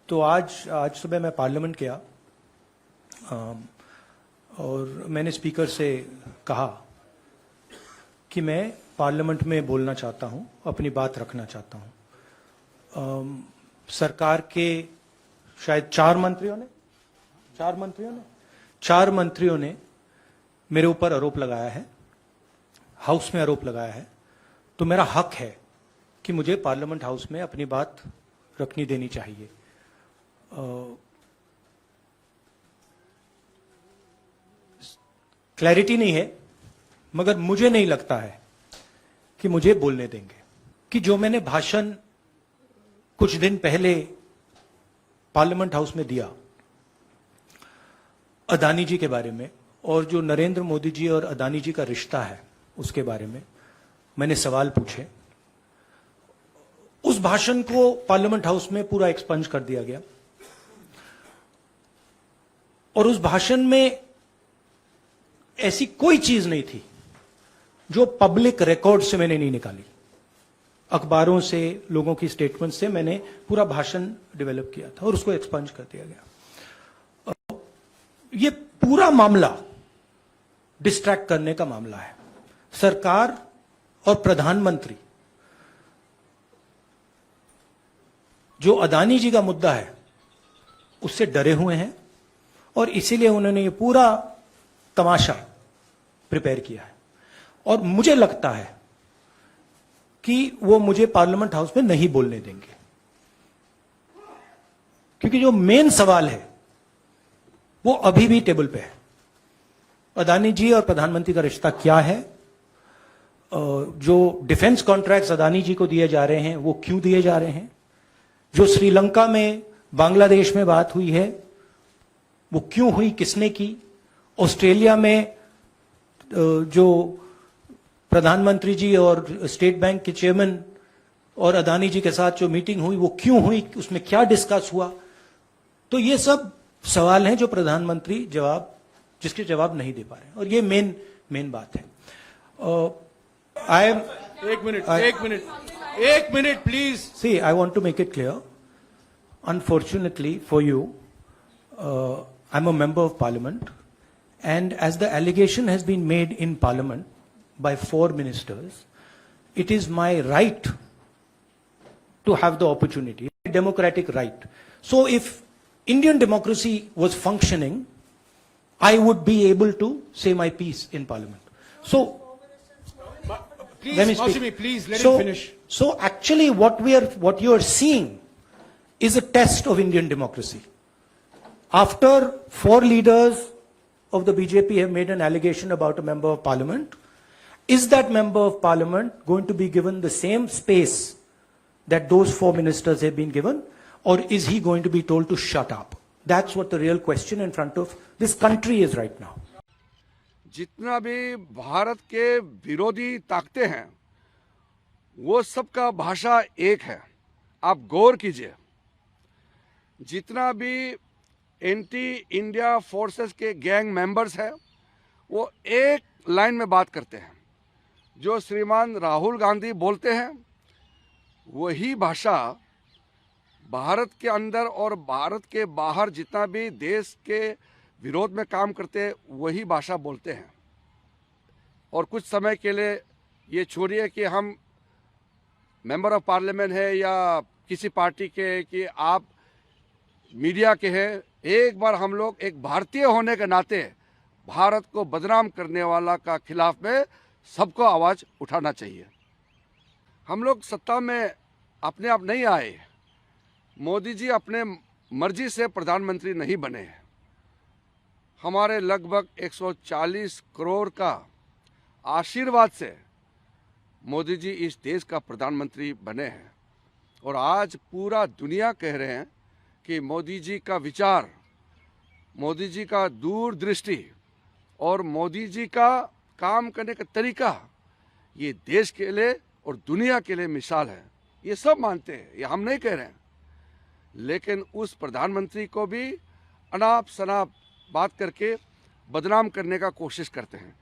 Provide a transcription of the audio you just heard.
तो आज सुबह मैं पार्लियामेंट गया और मैंने स्पीकर से कहा कि मैं पार्लियामेंट में बोलना चाहता हूं, अपनी बात रखना चाहता हूं। सरकार के शायद चार मंत्रियों ने मेरे ऊपर आरोप लगाया है, हाउस में आरोप लगाया है, तो मेरा हक है कि मुझे पार्लियामेंट हाउस में अपनी बात रखनी देनी चाहिए। क्लैरिटी नहीं है, मगर मुझे नहीं लगता है कि मुझे बोलने देंगे कि जो मैंने भाषण कुछ दिन पहले पार्लियामेंट हाउस में दिया अदानी जी के बारे में, और जो नरेंद्र मोदी जी और अदानी जी का रिश्ता है उसके बारे में मैंने सवाल पूछे। उस भाषण को पार्लियामेंट हाउस में पूरा एक्सपंज कर दिया गया और उस भाषण में ऐसी कोई चीज नहीं थी जो पब्लिक रिकॉर्ड से मैंने नहीं निकाली। अखबारों से, लोगों की स्टेटमेंट से मैंने पूरा भाषण डेवलप किया था और उसको एक्सपंज कर दिया गया। ये पूरा मामला डिस्ट्रैक्ट करने का मामला है। सरकार और प्रधानमंत्री जो अदानी जी का मुद्दा है उससे डरे हुए हैं और इसीलिए उन्होंने ये पूरा तमाशा प्रिपेयर किया है। और मुझे लगता है कि वो मुझे पार्लियामेंट हाउस में नहीं बोलने देंगे, क्योंकि जो मेन सवाल है वो अभी भी टेबल पे है। अदानी जी और प्रधानमंत्री का रिश्ता क्या है? जो डिफेंस कॉन्ट्रैक्ट्स अदानी जी को दिए जा रहे हैं वो क्यों दिए जा रहे हैं? जो श्रीलंका में, बांग्लादेश में बात हुई है वो क्यों हुई, किसने की? ऑस्ट्रेलिया में जो प्रधानमंत्री जी और स्टेट बैंक के चेयरमैन और अदानी जी के साथ जो मीटिंग हुई वो क्यों हुई, उसमें क्या डिस्कस हुआ? तो ये सब सवाल हैं जो प्रधानमंत्री जिसके जवाब नहीं दे पा रहे हैं, और ये मेन बात है। आई एम एक minute please. See, I want to make it clear. Unfortunately for you, I'm a member of parliament, and as the allegation has been made in parliament by 4 ministers, it is my right to have the opportunity, a democratic right. So if Indian democracy was functioning, I would be able to say my piece in parliament. So Please, let me speak. Mausami, please let him finish. So actually what you are seeing is a test of Indian democracy. After 4 leaders of the BJP have made an allegation about a member of parliament, is that member of parliament going to be given the same space that those 4 ministers have been given, or is he going to be told to shut up? That's what the real question in front of this country is right now. जितना भी भारत के विरोधी ताकतें हैं वो सबका भाषा एक है। आप गौर कीजिए, जितना भी एंटी इंडिया फोर्सेस के गैंग मेंबर्स हैं वो एक लाइन में बात करते हैं। जो श्रीमान राहुल गांधी बोलते हैं वही भाषा भारत के अंदर और भारत के बाहर जितना भी देश के विरोध में काम करते हैं वही भाषा बोलते हैं। और कुछ समय के लिए ये छोड़िए कि हम मेंबर ऑफ पार्लियामेंट है या किसी पार्टी के, कि आप मीडिया के हैं, एक बार हम लोग एक भारतीय होने के नाते भारत को बदनाम करने वाला का खिलाफ में सबको आवाज़ उठाना चाहिए। हम लोग सत्ता में अपने आप नहीं आए। मोदी जी अपने मर्जी से प्रधानमंत्री नहीं बने हैं। हमारे लगभग 140 करोड़ का आशीर्वाद से मोदी जी इस देश का प्रधानमंत्री बने हैं। और आज पूरा दुनिया कह रहे हैं कि मोदी जी का विचार, मोदी जी का दूरदृष्टि और मोदी जी का काम करने का तरीका ये देश के लिए और दुनिया के लिए मिसाल है। ये सब मानते हैं, ये हम नहीं कह रहे हैं। लेकिन उस प्रधानमंत्री को भी अनाप शनाप बात करके बदनाम करने का कोशिश करते हैं।